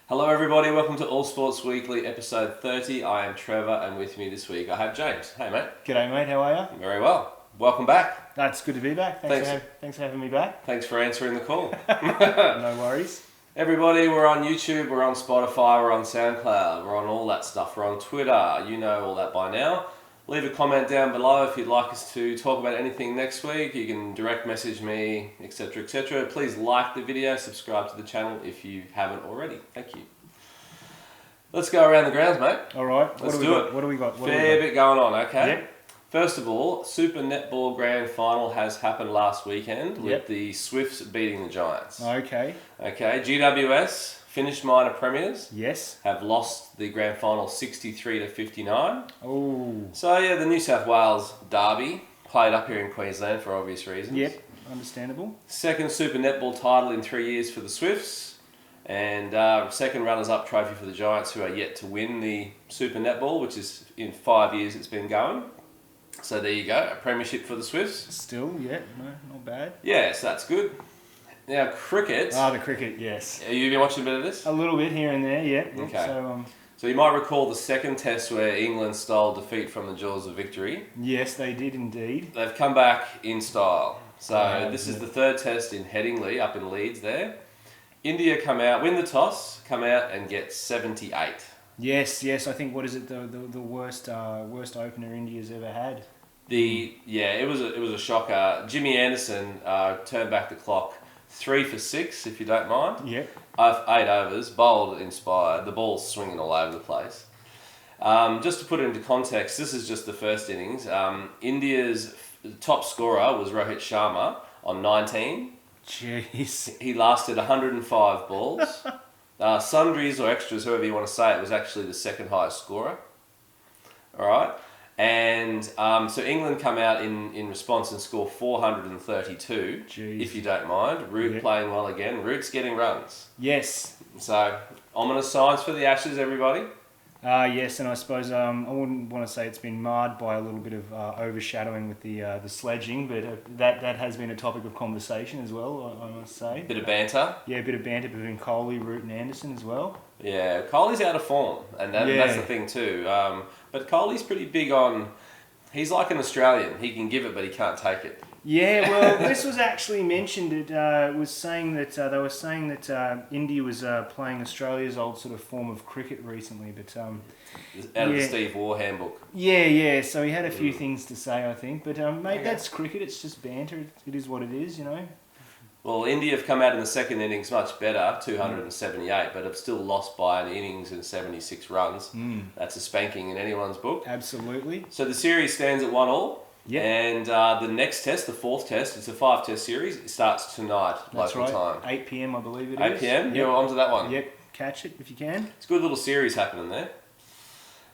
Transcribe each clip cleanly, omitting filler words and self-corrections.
Hello everybody, welcome to All Sports Weekly episode 30. I am Trevor and with me this week I have James. Hey mate. G'day mate, how are you? Very well. Welcome back. That's good to be back. Thanks for having me back. Thanks for answering the call. No worries. Everybody, we're on YouTube, we're on Spotify, we're on SoundCloud, we're on all that stuff. We're on Twitter, you know all that by now. Leave a comment down below if you'd like us to talk about anything next week. You can direct message me, etc, etc. Please like the video, subscribe to the channel if you haven't already. Thank you. Let's go around the grounds, mate. All right. Let's do it. What do we got? Fair bit going on, okay? Yep. First of all, Super Netball Grand Final has happened last weekend with the Swifts beating the Giants. Okay. Okay, GWS, finished minor premiers. Yes. Have lost the Grand Final 63-59. Oh. So yeah, the New South Wales derby played up here in Queensland for obvious reasons. Yep. Understandable. Second Super Netball title in 3 years for the Swifts. And second runners-up trophy for the Giants, who are yet to win the Super Netball, which is in 5 years it's been going. So there you go, a premiership for the Swifts. Still, yeah, no, not bad. Yes, that's good. Now, cricket. The cricket, yes. Have you been watching a bit of this? A little bit here and there, yeah. Okay. So, so you might recall the second test where England stole defeat from the jaws of victory. yes, they did indeed. They've come back in style. So this is yeah. the third test in Headingley, up in Leeds there. India come out, win the toss, come out and get 78. Yes, I think, what is it, the worst opener India's ever had. It was a shocker. Jimmy Anderson turned back the clock 3 for 6, if you don't mind. Yep. 8 overs, bowled inspired. The ball's swinging all over the place. Just to put it into context, this is just the first innings. India's top scorer was Rohit Sharma on 19. Jeez. He lasted 105 balls. Sundries or extras, however you want to say it, was actually the second highest scorer. All right. And so England come out in response and score 432, Jeez. if you don't mind. Root playing well again. Root's getting runs. Yes. So, ominous signs for the Ashes, everybody. Yes, and I suppose I wouldn't want to say it's been marred by a little bit of overshadowing with the sledging, but that has been a topic of conversation as well, I must say. Bit of banter. Yeah, a bit of banter between Kohli, Root and Anderson as well. Yeah, Kohli's out of form, and that's the thing too. But Kohli's pretty big on... He's like an Australian. He can give it, but he can't take it. Yeah, well, this was actually mentioned. It was saying that they were saying that India was playing Australia's old sort of form of cricket recently, but Out of the Steve Waugh handbook. Yeah. So he had a few things to say, I think. But mate, that's cricket. It's just banter. It is what it is, you know. Well, India have come out in the second innings much better, 278, but have still lost by an innings and 76 runs. That's a spanking in anyone's book. Absolutely. So the series stands at 1-1. Yeah. And the next test, the fourth test, it's a 5-test series. It starts tonight, That's local right. time. 8 p.m. I believe it 8 is. p.m. Yep. You're onto that one. Yep. Catch it if you can. It's a good little series happening there.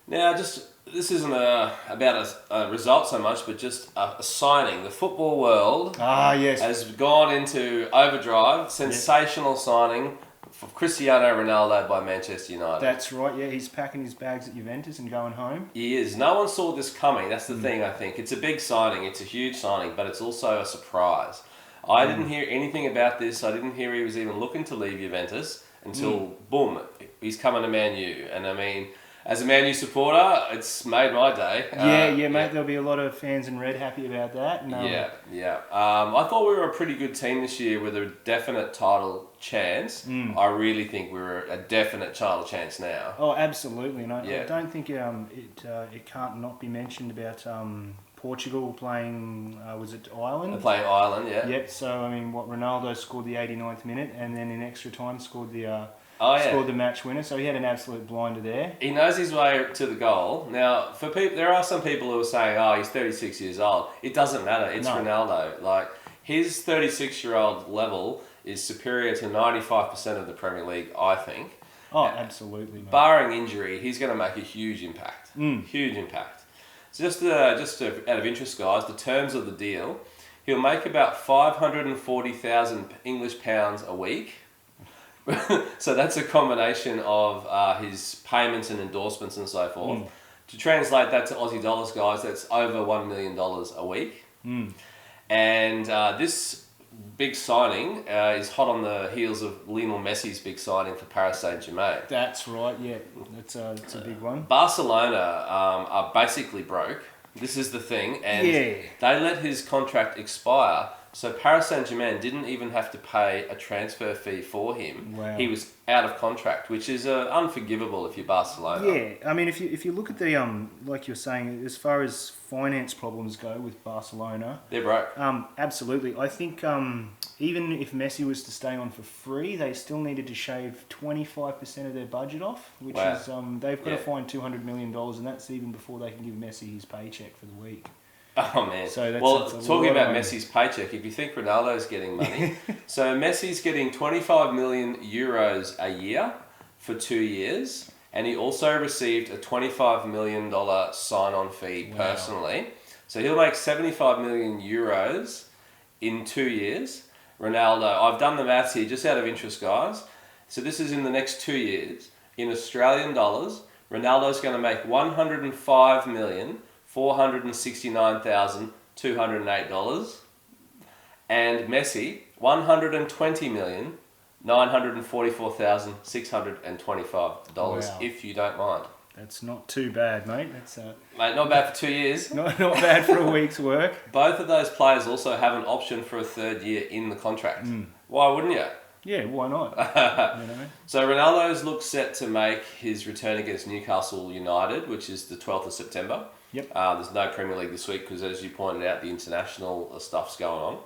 Now, this isn't about a result so much, but just a signing. The football world Yes. has gone into overdrive. Sensational signing for Cristiano Ronaldo by Manchester United. That's right, yeah. He's packing his bags at Juventus and going home. He is. No one saw this coming. That's the thing, I think. It's a big signing. It's a huge signing, but it's also a surprise. I didn't hear anything about this. I didn't hear he was even looking to leave Juventus until, boom, he's coming to Man U. And I mean... As a Man U supporter, it's made my day. Mate. There'll be a lot of fans in red happy about that. I thought we were a pretty good team this year with a definite title chance. I really think we're a definite title chance now. Oh, absolutely. And I don't think it can't not be mentioned about Portugal playing, was it Ireland? They're playing Ireland, yeah. Yep, so, I mean, Ronaldo scored the 89th minute and then in extra time scored the... Scored the match winner, so he had an absolute blinder there. He knows his way to the goal. Now, for people, there are some people who are saying, "Oh, he's 36 years old." It doesn't matter. It's Ronaldo. Like his 36-year-old level is superior to 95% of the Premier League, I think. Oh, absolutely. Mate. Barring injury, he's going to make a huge impact. Huge impact. So just out of interest, guys, the terms of the deal: he'll make about 540,000 English pounds a week. So that's a combination of his payments and endorsements and so forth. To translate that to Aussie dollars, guys, that's over $1 million a week. And this big signing is hot on the heels of Lionel Messi's big signing for Paris Saint-Germain. That's right, yeah. That's a big one. Barcelona are basically broke. This is the thing, and they let his contract expire. So Paris Saint-Germain didn't even have to pay a transfer fee for him. Wow. He was out of contract, which is unforgivable if you're Barcelona. Yeah, I mean, if you look at the like you're saying, as far as finance problems go with Barcelona, They're broke. Absolutely. I think even if Messi was to stay on for free, they still needed to shave 25% of their budget off, which is they've got to find $200 million, and that's even before they can give Messi his paycheck for the week. Oh man! So that's talking about Messi's paycheck, if you think Ronaldo's getting money, so Messi's getting 25 million euros a year for 2 years, and he also received a $25 million sign-on fee personally. So he'll make 75 million euros in 2 years. Ronaldo, I've done the maths here just out of interest, guys. So this is in the next 2 years in Australian dollars. Ronaldo's going to make $105,469,208, and Messi $120,944,625. If you don't mind. That's not too bad, mate. That's mate, not bad for 2 years. Not bad for a week's work. Both of those players also have an option for a third year in the contract. Why wouldn't you? Yeah, why not? So Ronaldo's looks set to make his return against Newcastle United, which is the 12th of September. Yep. There's no Premier League this week because, as you pointed out, the international stuff's going on.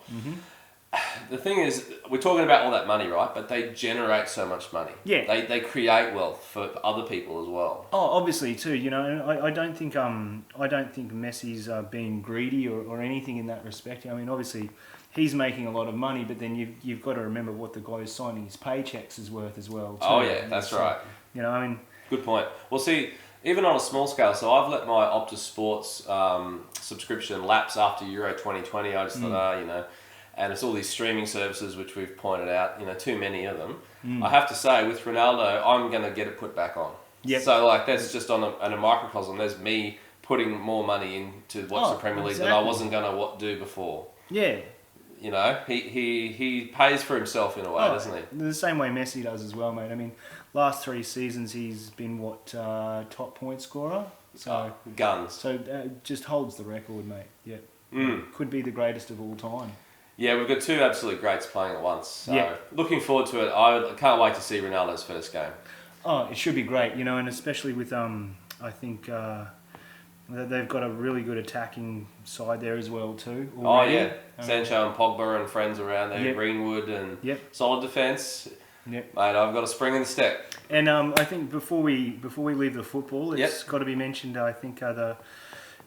The thing is, we're talking about all that money, right? But they generate so much money. Yeah. They create wealth for other people as well. Oh, obviously too. You know, I don't think Messi's being greedy or anything in that respect. I mean, obviously, he's making a lot of money, but then you've got to remember what the guy who's signing his paychecks is worth as well. Too. Oh yeah, that's right. You know, I mean, good point. Well, see, even on a small scale, so I've let my Optus Sports subscription lapse after Euro 2020. I just thought, you know. And it's all these streaming services, which we've pointed out, you know, too many of them. I have to say, with Ronaldo, I'm going to get it put back on. Yep. So, like, that's just on a microcosm. There's me putting more money into watch the Premier League than I wasn't going to do before. Yeah. You know, he pays for himself in a way, doesn't he? The same way Messi does as well, mate. I mean, last 3 seasons he's been, top point scorer? So guns. So just holds the record, mate. Yeah. Could be the greatest of all time. Yeah, we've got two absolute greats playing at once. So looking forward to it. I can't wait to see Ronaldo's first game. Oh, it should be great, you know, and especially with I think they've got a really good attacking side there as well too. Already. Oh yeah, Sancho and Pogba and friends around there, Greenwood and solid defence. Yep. Mate, I've got a spring in the step. And I think before we leave the football, it's got to be mentioned. I think the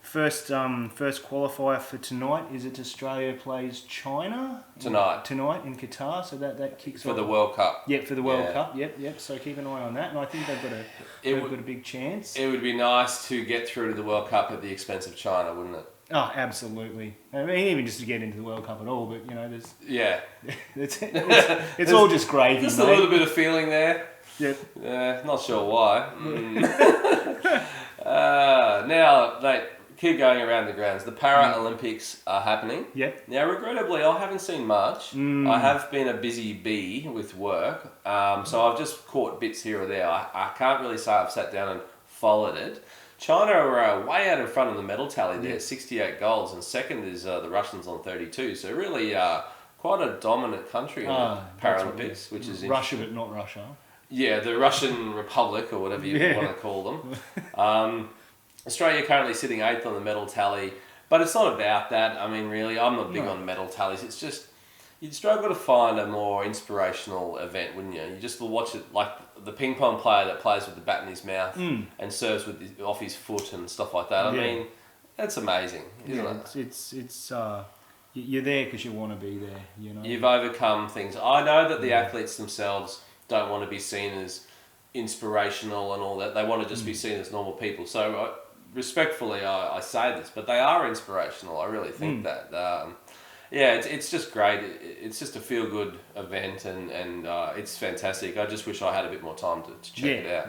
first qualifier for tonight is it Australia plays China tonight in Qatar, so that kicks off for the World Cup. Yeah, for the World Cup. Yep. So keep an eye on that, and I think they've got a big chance. It would be nice to get through to the World Cup at the expense of China, wouldn't it? Oh, absolutely. I mean, even just to get into the World Cup at all, but you know, there's it's all just gravy. Just mate. A little bit of feeling there. Yep. Not sure why. Now, mate, keep going around the grounds. The Paralympics are happening. Yep. Now, regrettably, I haven't seen much. I have been a busy bee with work, so I've just caught bits here or there. I can't really say I've sat down and followed it. China are way out in front of the medal tally there, 68 goals, and second is the Russians on 32. So really quite a dominant country in the Paralympics, which is Russia, but not Russia. Yeah, the Russian Republic, or whatever you want to call them. Australia currently sitting 8th on the medal tally, but it's not about that. I mean, really, I'm not big on medal tallies. It's just, you'd struggle to find a more inspirational event, wouldn't you? You just will watch it like the ping pong player that plays with the bat in his mouth and serves off his foot and stuff like that. I mean, that's amazing, isn't it? It's you're there because you want to be there, you know. You've overcome things. I know that the athletes themselves don't want to be seen as inspirational and all that. They want to just be seen as normal people. So respectfully, I say this, but they are inspirational. I really think that. It's just great. It's just a feel-good event, and it's fantastic. I just wish I had a bit more time to check it out.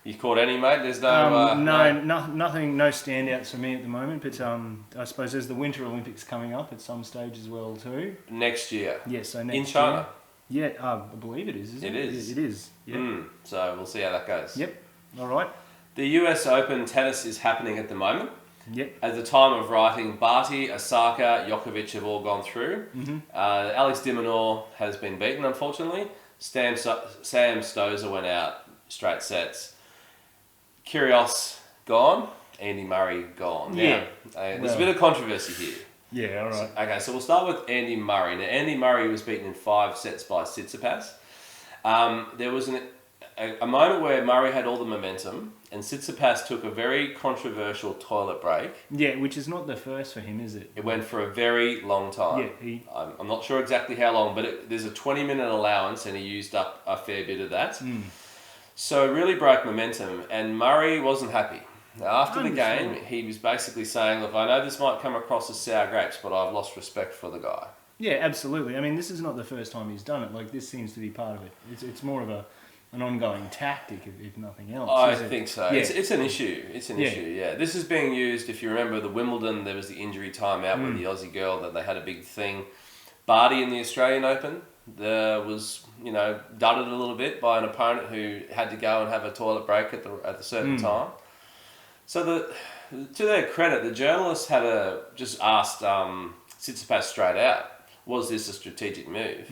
You caught any, mate? There's no... Nothing, no standouts for me at the moment, but I suppose there's the Winter Olympics coming up at some stage as well too. Next year? Yes, so next in China? Year. Yeah, I believe it is, isn't it? It is. It is, yeah. So we'll see how that goes. Yep, all right. The US Open tennis is happening at the moment. Yep. At the time of writing, Barty, Osaka, Djokovic have all gone through. Alex de Minaur has been beaten, unfortunately. Sam Stosur went out straight sets. Kyrgios gone. Andy Murray gone. Yeah. Now, there's a bit of controversy here. Yeah, all right. Okay, so we'll start with Andy Murray. Now, Andy Murray was beaten in 5 sets by Tsitsipas. There was a moment where Murray had all the momentum, and Tsitsipas took a very controversial toilet break. Yeah, which is not the first for him, is it? It went for a very long time. Yeah, I'm not sure exactly how long, but there's a 20-minute allowance, and he used up a fair bit of that. So it really broke momentum, and Murray wasn't happy. Now, after the game, he was basically saying, look, I know this might come across as sour grapes, but I've lost respect for the guy. Yeah, absolutely. I mean, this is not the first time he's done it. Like, this seems to be part of it. It's more of an ongoing tactic, if nothing else. I think so. Yeah. It's an issue. It's an issue, yeah. This is being used, if you remember the Wimbledon, there was the injury timeout with the Aussie girl, that they had a big thing. Barty in the Australian Open, there was, dudded a little bit by an opponent who had to go and have a toilet break at the certain time. So to their credit, the journalists had just asked Tsitsipas straight out, was this a strategic move?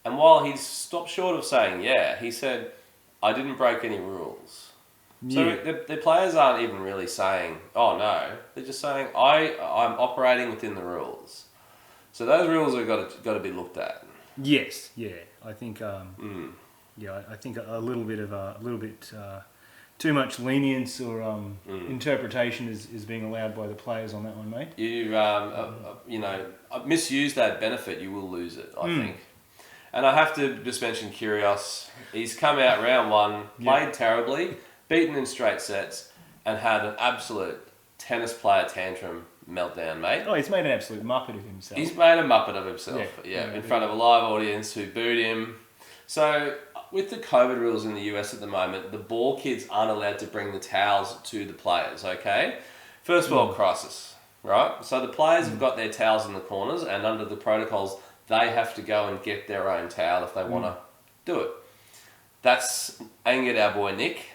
And while he stopped short of saying yeah, he said, I didn't break any rules. So the players aren't even really saying, oh no, they're just saying, I'm operating within the rules. So those rules have got to be looked at. Yes, yeah. I think I think a little bit too much lenience or interpretation is being allowed by the players on that one, mate. You misuse that benefit, you will lose it, I think. And I have to just mention Kyrgios. He's come out round 1, played terribly, beaten in straight sets, and had an absolute tennis player tantrum meltdown, mate. Oh, he's made an absolute muppet of himself. He's made a muppet of himself, in front of a live audience who booed him. So, with the COVID rules in the US at the moment, the ball kids aren't allowed to bring the towels to the players, okay? First world crisis, right? So the players have got their towels in the corners, and under the protocols, they have to go and get their own towel if they want to do it. That's angered our boy Nick.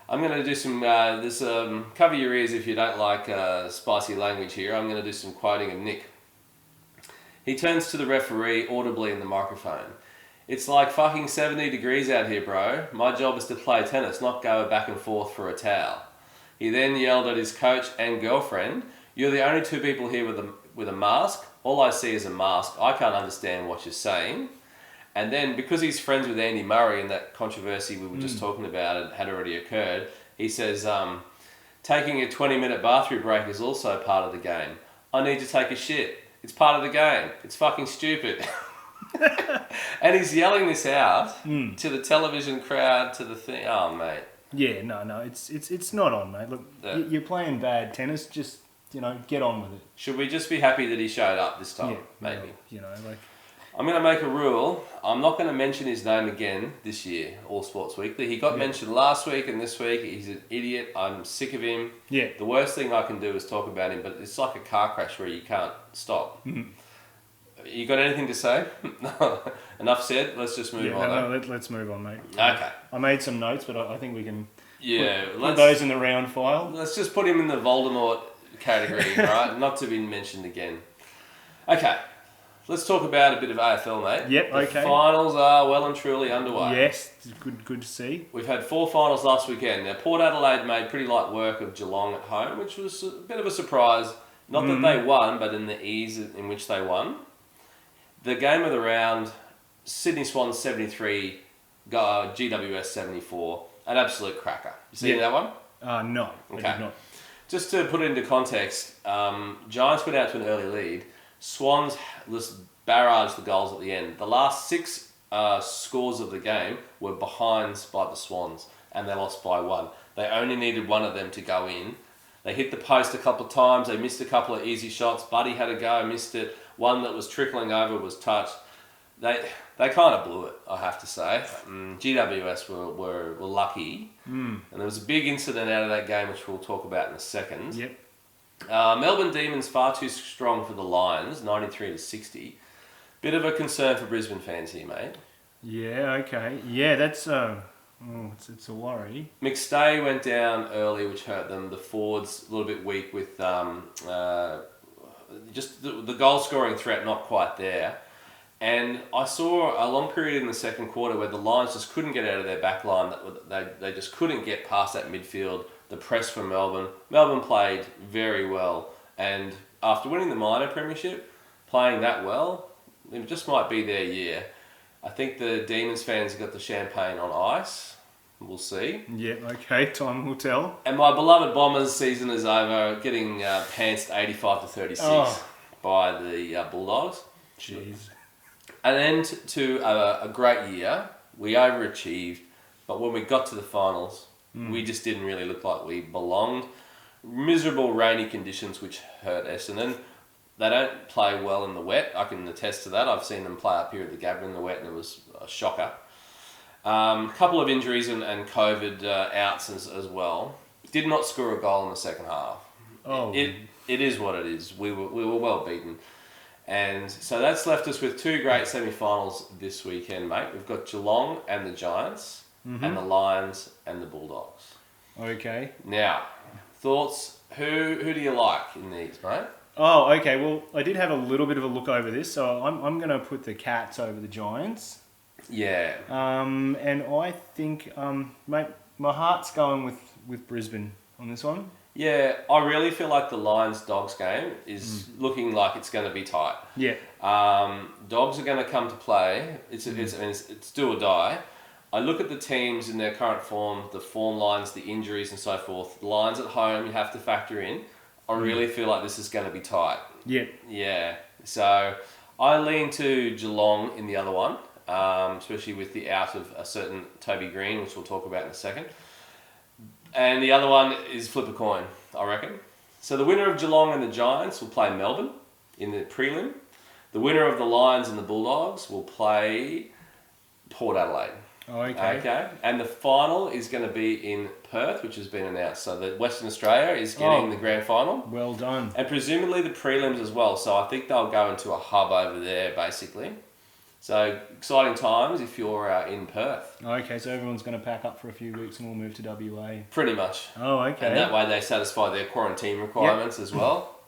I'm going to do some, cover your ears if you don't like spicy language here. I'm going to do some quoting of Nick. He turns to the referee audibly in the microphone. It's like fucking 70 degrees out here, bro. My job is to play tennis, not go back and forth for a towel. He then yelled at his coach and girlfriend, you're the only 2 people here with a mask. All I see is a mask. I can't understand what you're saying. And then, because he's friends with Andy Murray and that controversy we were just talking about it had already occurred, he says, taking a 20-minute bathroom break is also part of the game. I need to take a shit. It's part of the game. It's fucking stupid. And he's yelling this out to the television crowd, to the thing. Oh, mate. Yeah, no, it's not on, mate. Look, you're playing bad tennis. Just get on with it. Should we just be happy that he showed up this time? Maybe. I'm going to make a rule. I'm not going to mention his name again this year, All Sports Weekly. He got mentioned last week and this week. He's an idiot. I'm sick of him. Yeah. The worst thing I can do is talk about him, but it's like a car crash where you can't stop. You got anything to say? Enough said. Let's just move on. No, let's move on, mate. Okay. I made some notes, but I think we can put let's those in the round file. Let's just put him in the Voldemort category, right? Not to be mentioned again. Okay. Let's talk about a bit of AFL, mate. Yep, okay. The finals are well and truly underway. Yes, good to see. We've had 4 finals last weekend. Now, Port Adelaide made pretty light work of Geelong at home, which was a bit of a surprise. Not that they won, but in the ease in which they won. The game of the round, Sydney Swans 73, GWS 74. An absolute cracker. You seen that one? No, I did not. Just to put it into context, Giants went out to an early lead. Swans just barraged the goals at the end. The last 6 scores of the game were behinds by the Swans, and they lost by 1. They only needed one of them to go in. They hit the post a couple of times. They missed a couple of easy shots. Buddy had a go, missed it. One that was trickling over was touched. they kind of blew it, I have to say. GWS were lucky, and there was a big incident out of that game, which we'll talk about in a second. Yep. Melbourne Demons far too strong for the Lions, 93-60. Bit of a concern for Brisbane fans here, mate. Yeah. Okay. Yeah, that's it's a worry. McStay went down early, which hurt them. The forwards a little bit weak with just the goal scoring threat not quite there. And I saw a long period in the second quarter where the Lions just couldn't get out of their back line. They just couldn't get past that midfield. The press from Melbourne. Melbourne played very well. And after winning the minor premiership, playing that well, it just might be their year. I think the Demons fans got the champagne on ice. We'll see. Yeah, okay, time will tell. And my beloved Bombers season is over, getting pantsed 85-36 by the Bulldogs. Jeez. An end to a great year. We overachieved, but when we got to the finals, we just didn't really look like we belonged. Miserable rainy conditions which hurt Essendon. They don't play well in the wet. I can attest to that. I've seen them play up here at the Gabba in the wet, and it was a shocker. Couple of injuries and COVID outs as well. Did not score a goal in the second half. Oh, it is what it is. We were well beaten. And so that's left us with two great semi-finals this weekend, mate. We've got Geelong and the Giants, and the Lions and the Bulldogs. Okay. Now, thoughts? Who do you like in these, mate? Oh, okay. Well, I did have a little bit of a look over this, so I'm going to put the Cats over the Giants. Yeah. And I think, mate, my heart's going with Brisbane on this one. Yeah, I really feel like the Lions-Dogs game is looking like it's going to be tight. Yeah. Dogs are going to come to play. It's do or die. I look at the teams in their current form, the form lines, the injuries and so forth. The Lions at home you have to factor in. I really feel like this is going to be tight. Yeah. Yeah. So I lean to Geelong in the other one, especially with the out of a certain Toby Green, which we'll talk about in a second. And the other one is flip a coin, I reckon. So the winner of Geelong and the Giants will play Melbourne in the prelim. The winner of the Lions and the Bulldogs will play Port Adelaide. Oh, okay. Okay. And the final is going to be in Perth, which has been announced. So the Western Australia is getting the grand final. Well done. And presumably the prelims as well. So I think they'll go into a hub over there, basically. So exciting times if you're in Perth. Okay, so everyone's going to pack up for a few weeks and we'll move to WA. Pretty much. Oh, okay. And that way they satisfy their quarantine requirements as well.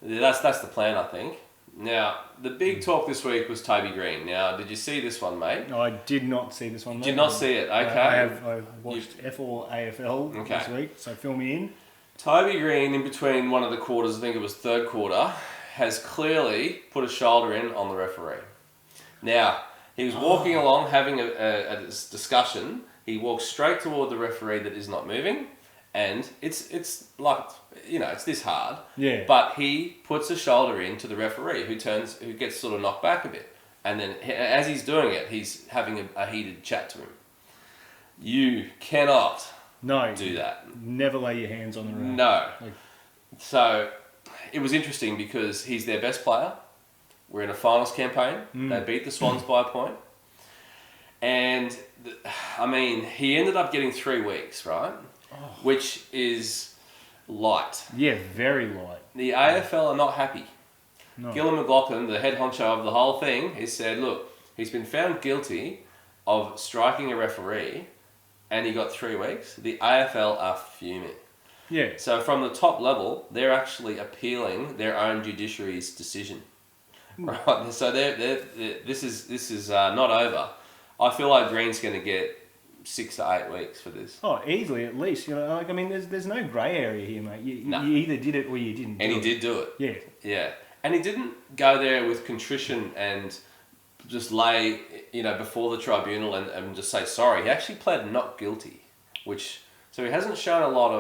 That's the plan, I think. Now, the big talk this week was Toby Green. Now, did you see this one, mate? No, I did not see this one, mate. Did not see it, okay. I watched F4 AFL this week, so fill me in. Toby Green, in between one of the quarters, I think it was third quarter, has clearly put a shoulder in on the referee. Now, he was walking along having a discussion. He walks straight toward the referee that is not moving, and it's like, it's this hard. Yeah. But he puts a shoulder in to the referee who gets sort of knocked back a bit. And then as he's doing it, he's having a heated chat to him. You cannot do that. Never lay your hands on the ref. No. So it was interesting because he's their best player. We're in a finals campaign. They beat the Swans by a point. And, he ended up getting 3 weeks, right? Which is light. Yeah, very light. The AFL are not happy. No. Gillon McLaughlin, the head honcho of the whole thing, has said, look, he's been found guilty of striking a referee and he got 3 weeks. The AFL are fuming. Yeah. So from the top level, they're actually appealing their own judiciary's decision. Right, so this is not over. I feel like Green's going to get 6 to 8 weeks for this. Oh, easily at least. There's no grey area here, mate. You either did it or you didn't. And he did do it. Yeah. Yeah, and he didn't go there with contrition and just lay, before the tribunal and just say sorry. He actually pled not guilty, so he hasn't shown a lot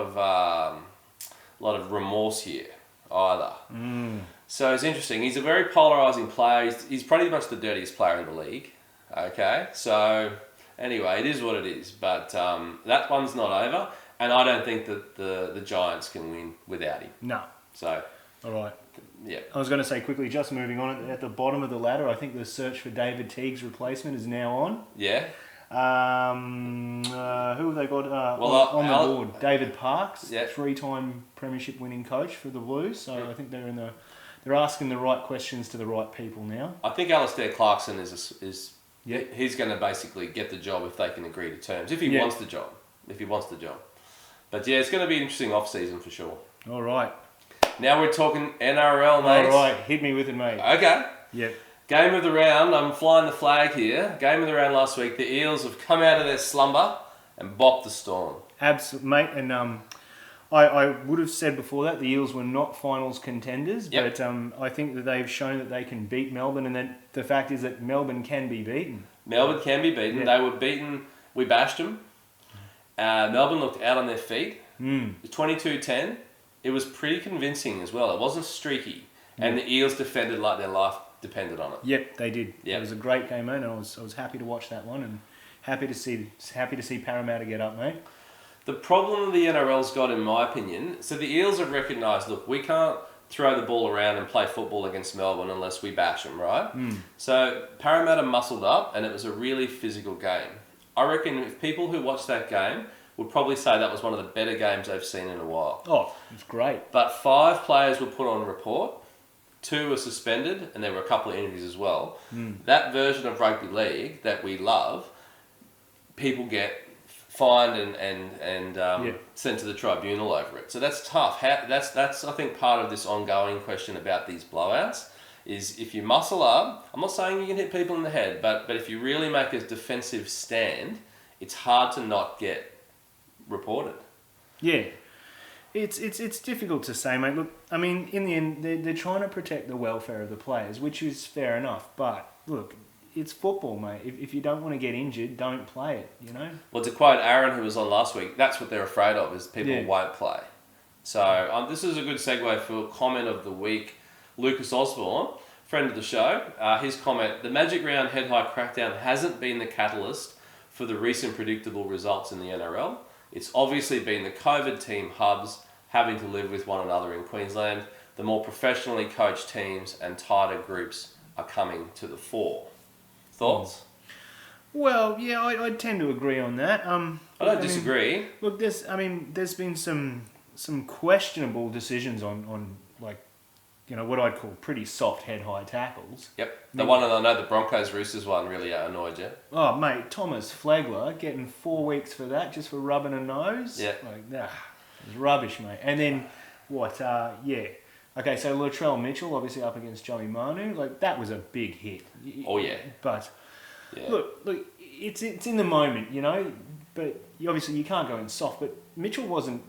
of remorse here either. So it's interesting. He's a very polarising player. He's pretty much the dirtiest player in the league. Okay, so anyway, it is what it is. But that one's not over, and I don't think that the Giants can win without him. No. So all right. Yeah. I was going to say quickly, just moving on, at the bottom of the ladder, I think the search for David Teague's replacement is now on. Yeah. Who have they got on the board? David Parks, yeah. 3-time premiership winning coach for the Blues. So I think they're asking the right questions to the right people now. I think Alistair Clarkson is he's going to basically get the job if they can agree to terms. If he wants the job. But yeah, it's going to be an interesting off-season for sure. All right. Now we're talking NRL, mate. All right, hit me with it, mate. Okay. Yep. Game of the round. I'm flying the flag here. Game of the round last week. The Eels have come out of their slumber and bopped the Storm. Absolutely, mate. And I would have said before that the Eels were not finals contenders, but I think that they've shown that they can beat Melbourne, and then the fact is that Melbourne can be beaten. Melbourne can be beaten. They were beaten. We bashed them. Melbourne looked out on their feet. It was 22-10. It was pretty convincing as well. It wasn't streaky. And the Eels defended like their life depended on it. Yep, they did. Yep. It was a great game, mate, and I was happy to watch that one, and happy to see Parramatta get up, mate. The problem the NRL's got, in my opinion, so the Eels have recognised, look, we can't throw the ball around and play football against Melbourne unless we bash them, right? So Parramatta muscled up, and it was a really physical game. I reckon if people who watched that game would probably say that was one of the better games they've seen in a while. Oh, it was great. But 5 players were put on report, 2 were suspended, and there were a couple of injuries as well. That version of rugby league that we love, people get fined and sent to the tribunal over it. So that's tough. That's I think part of this ongoing question about these blowouts is if you muscle up. I'm not saying you can hit people in the head, but if you really make a defensive stand, it's hard to not get reported. Yeah. It's difficult to say, mate. Look, I mean, in the end, they're trying to protect the welfare of the players, which is fair enough. But, look, it's football, mate. If you don't want to get injured, don't play it, you know? Well, to quote Aaron, who was on last week, that's what they're afraid of, is people won't play. So this is a good segue for comment of the week. Lucas Osborne, friend of the show, his comment, the Magic Round head-high crackdown hasn't been the catalyst for the recent predictable results in the NRL. It's obviously been the COVID team hubs having to live with one another in Queensland. The more professionally coached teams and tighter groups are coming to the fore. Thoughts? Well, yeah, I tend to agree on that. I don't disagree. Look, there's been some questionable decisions on like, you know, what I'd call pretty soft head-high tackles. Yep. The one, I know the Broncos-Roosters one really annoyed you. Oh, mate, Thomas Flegler getting 4 weeks for that, just for rubbing a nose. Yeah. Like, it was rubbish, mate. And then, okay, so Latrell Mitchell, obviously up against Joey Manu, like, that was a big hit. Oh, yeah. But, look, it's in the moment, you know, but obviously you can't go in soft, but Mitchell wasn't,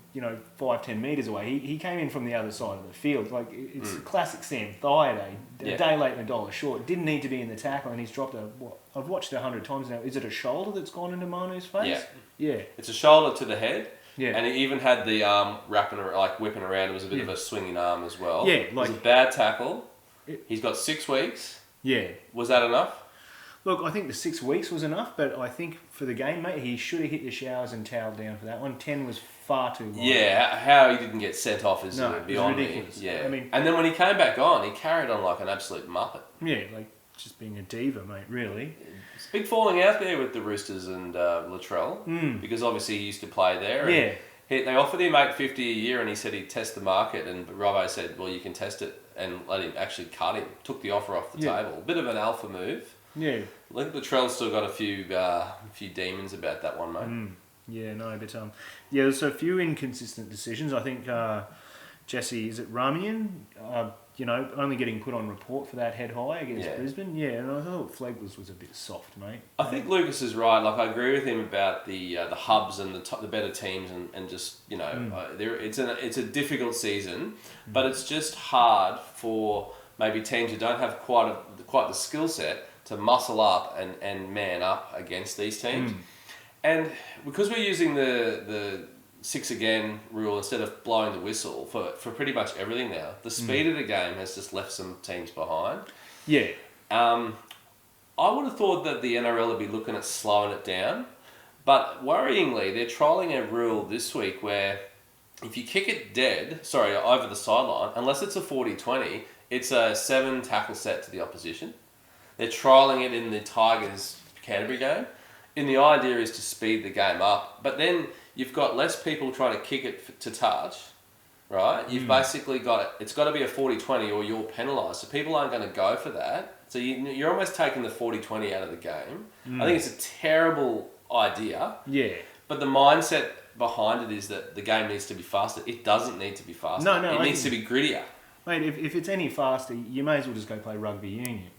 5-10 metres away. He came in from the other side of the field. Like, it's a classic Sam Thaiday, a day late and a dollar short. Didn't need to be in the tackle, and he's dropped I've watched it 100 times now. Is it a shoulder that's gone into Manu's face? Yeah. It's a shoulder to the head. Yeah. And he even had the arm whipping around. It was a bit of a swinging arm as well. Yeah. It was a bad tackle. He's got 6 weeks. Yeah. Was that enough? Look, I think the 6 weeks was enough, but I think for the game, mate, he should have hit the showers and toweled down for that one. 10 was far too long. Yeah, how he didn't get sent off is beyond ridiculous. me. Yeah. I mean, and then when he came back on, he carried on like an absolute muppet. Yeah, like just being a diva, mate, really. It's a big falling out there with the Roosters and Latrell, because obviously he used to play there. Yeah. They offered him $850 a year, and he said he'd test the market, and Robbo said, well, you can test it, and let him actually cut him. Took the offer off the table. A bit of an alpha move. Yeah. I think Latrell's still got a few demons about that one, mate. Yeah, no, but there's a few inconsistent decisions. I think Jesse, is it Ramian? Only getting put on report for that head high against Brisbane. Yeah, and I thought Flegler's was a bit soft, mate. I think Lucas is right. Like, I agree with him about the hubs and the better teams and just it's a difficult season, but it's just hard for maybe teams who don't have quite the skill set to muscle up and man up against these teams. And because we're using the 6 again rule instead of blowing the whistle for pretty much everything now, the speed of the game has just left some teams behind. Yeah. I would have thought that the NRL would be looking at slowing it down, but worryingly, they're trialling a rule this week where if you kick it over the sideline, unless it's a 40-20, It's a 7 tackle set to the opposition. They're trialling it in the Tigers Canterbury game. And the idea is to speed the game up. But then you've got less people trying to kick it to touch, right? You've basically got it. It's got to be a 40-20 or you're penalised. So people aren't going to go for that. So you're almost taking the 40-20 out of the game. I think it's a terrible idea. Yeah. But the mindset behind it is that the game needs to be faster. It doesn't need to be faster. No, it needs to be grittier. Mate, if it's any faster, you may as well just go play rugby union.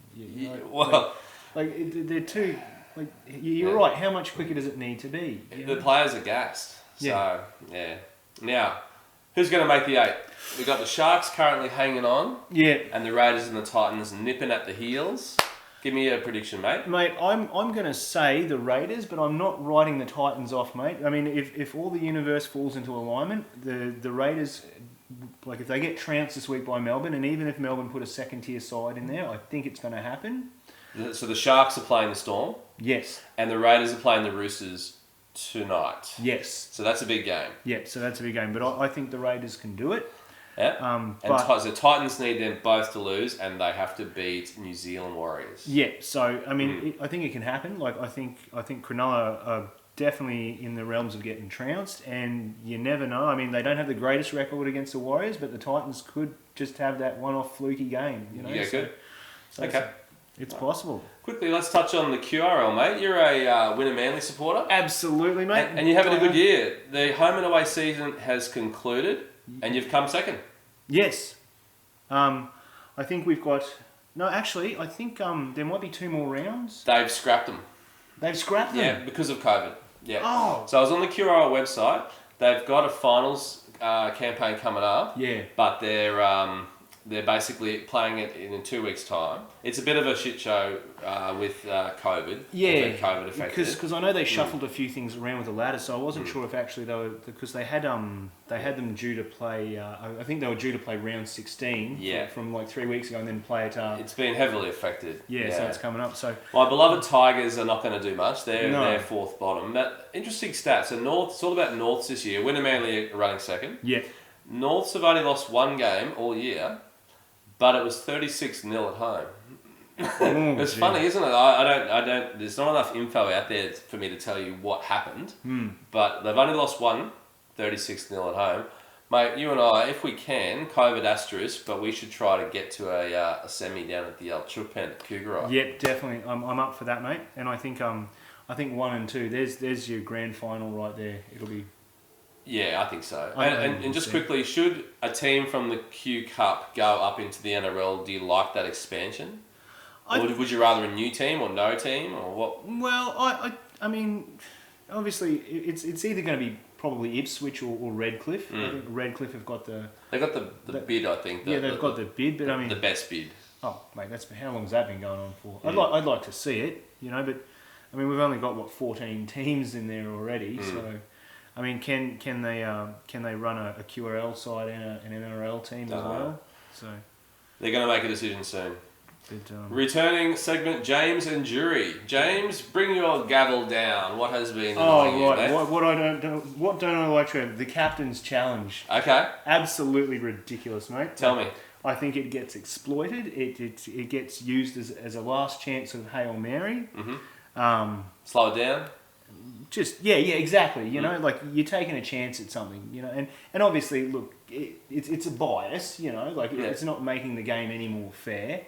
They're too... Like, you're right. How much quicker does it need to be? The players are gassed. So, yeah. Now, who's going to make the 8? We've got the Sharks currently hanging on. Yeah. And the Raiders and the Titans nipping at the heels. Give me a prediction, mate. Mate, I'm going to say the Raiders, but I'm not writing the Titans off, mate. I mean, if all the universe falls into alignment, the Raiders, like if they get trounced this week by Melbourne, and even if Melbourne put a second-tier side in there, I think it's going to happen. So the Sharks are playing the Storm. Yes. And the Raiders are playing the Roosters tonight. Yes. So that's a big game. Yeah, so that's a big game. But I think the Raiders can do it. Yeah. So Titans need them both to lose, and they have to beat New Zealand Warriors. Yeah. So I mean, I think it can happen. Like I think Cronulla are definitely in the realms of getting trounced, and you never know. I mean, they don't have the greatest record against the Warriors, but the Titans could just have that one-off fluky game. You know. Yeah. Good. So okay. It's possible. Quickly, let's touch on the QRL, mate. You're a Winner Manly supporter. Absolutely, mate. And you're having a good year. The home and away season has concluded, and you've come second. Yes. I think we've got... No, actually, I think there might be 2 more rounds. They've scrapped them. They've scrapped them? Yeah, because of COVID. Yeah. Oh. So I was on the QRL website. They've got a finals campaign coming up. Yeah. But they're basically playing it in 2 weeks' time. It's a bit of a shit show with COVID. Yeah, COVID affected. Because I know they shuffled a few things around with the ladder, so I wasn't sure if actually they were, because they had them due to play. I think they were due to play round 16. Yeah. From like 3 weeks ago, and then play it. It's been heavily affected. Yeah, so it's coming up. So my beloved Tigers are not going to do much. They're fourth bottom. But interesting stats. So North. It's all about Norths this year. Winner Manly are running second. Yeah. Norths have only lost 1 game all year. But it was 36-0 at home. It's funny, isn't it? I don't. There's not enough info out there for me to tell you what happened. But they've only lost 1, 36-0 at home. Mate, you and I, if we can, COVID asterisk, but we should try to get to a semi down at the Chilpen at Cougar. Yep, definitely. I'm up for that, mate. And I think 1 and 2. There's your grand final right there. It'll be. Yeah, I think so. And just quickly, should a team from the Q Cup go up into the NRL, do you like that expansion? Or would you rather a new team or no team or what? Well, I mean, obviously it's either going to be probably Ipswich or Redcliffe. I think Redcliffe have got the... They've got the bid, I think. They've got the bid, but I mean... The best bid. Oh, mate, how long's that been going on for? I'd like to see it, you know, but I mean, we've only got, 14 teams in there already, so... I mean, can they run a QRL side and an NRL team as well? So they're going to make a decision soon. But, returning segment, James and Jury. James, bring your gavel down. What has been annoying you, mate? What don't I like to have? The captain's challenge. Okay. Absolutely ridiculous, mate. Tell me. I think it gets exploited. It gets used as a last chance of Hail Mary. Slow it down. Exactly. You know, like you're taking a chance at something, you know, and obviously, look, it's a bias, you know, like it's not making the game any more fair.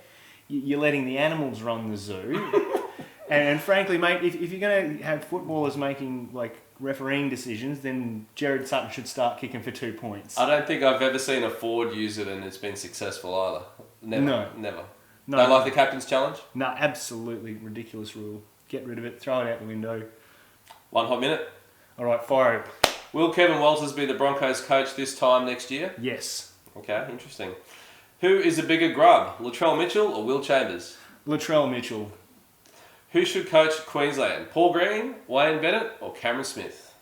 You're letting the animals run the zoo, and frankly, mate, if you're going to have footballers making like refereeing decisions, then Jared Sutton should start kicking for 2 points. I don't think I've ever seen a forward use it and it's been successful either. Never. No. Don't like the captain's challenge? No, absolutely ridiculous rule. Get rid of it. Throw it out the window. 1 hot minute. All right, fire it. Will Kevin Walters be the Broncos coach this time next year? Yes. Okay, interesting. Who is a bigger grub, Latrell Mitchell or Will Chambers? Latrell Mitchell. Who should coach Queensland, Paul Green, Wayne Bennett or Cameron Smith?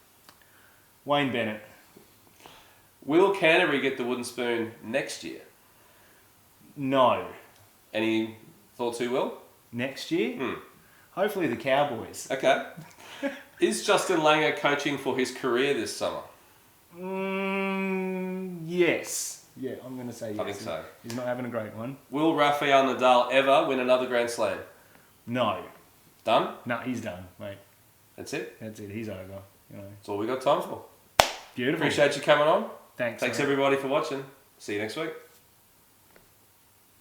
Wayne Bennett. Will Canterbury get the wooden spoon next year? No. Any thoughts who will? Next year? Hopefully the Cowboys. Okay. Is Justin Langer coaching for his career this summer? Yes. Yeah, I'm going to say yes. I think so. He's not having a great one. Will Rafael Nadal ever win another Grand Slam? No. Done? No, he's done, mate. That's it? That's it. He's over. You know. That's all we got time for. Beautiful. Appreciate you coming on. Thanks Thanks everybody for watching. See you next week.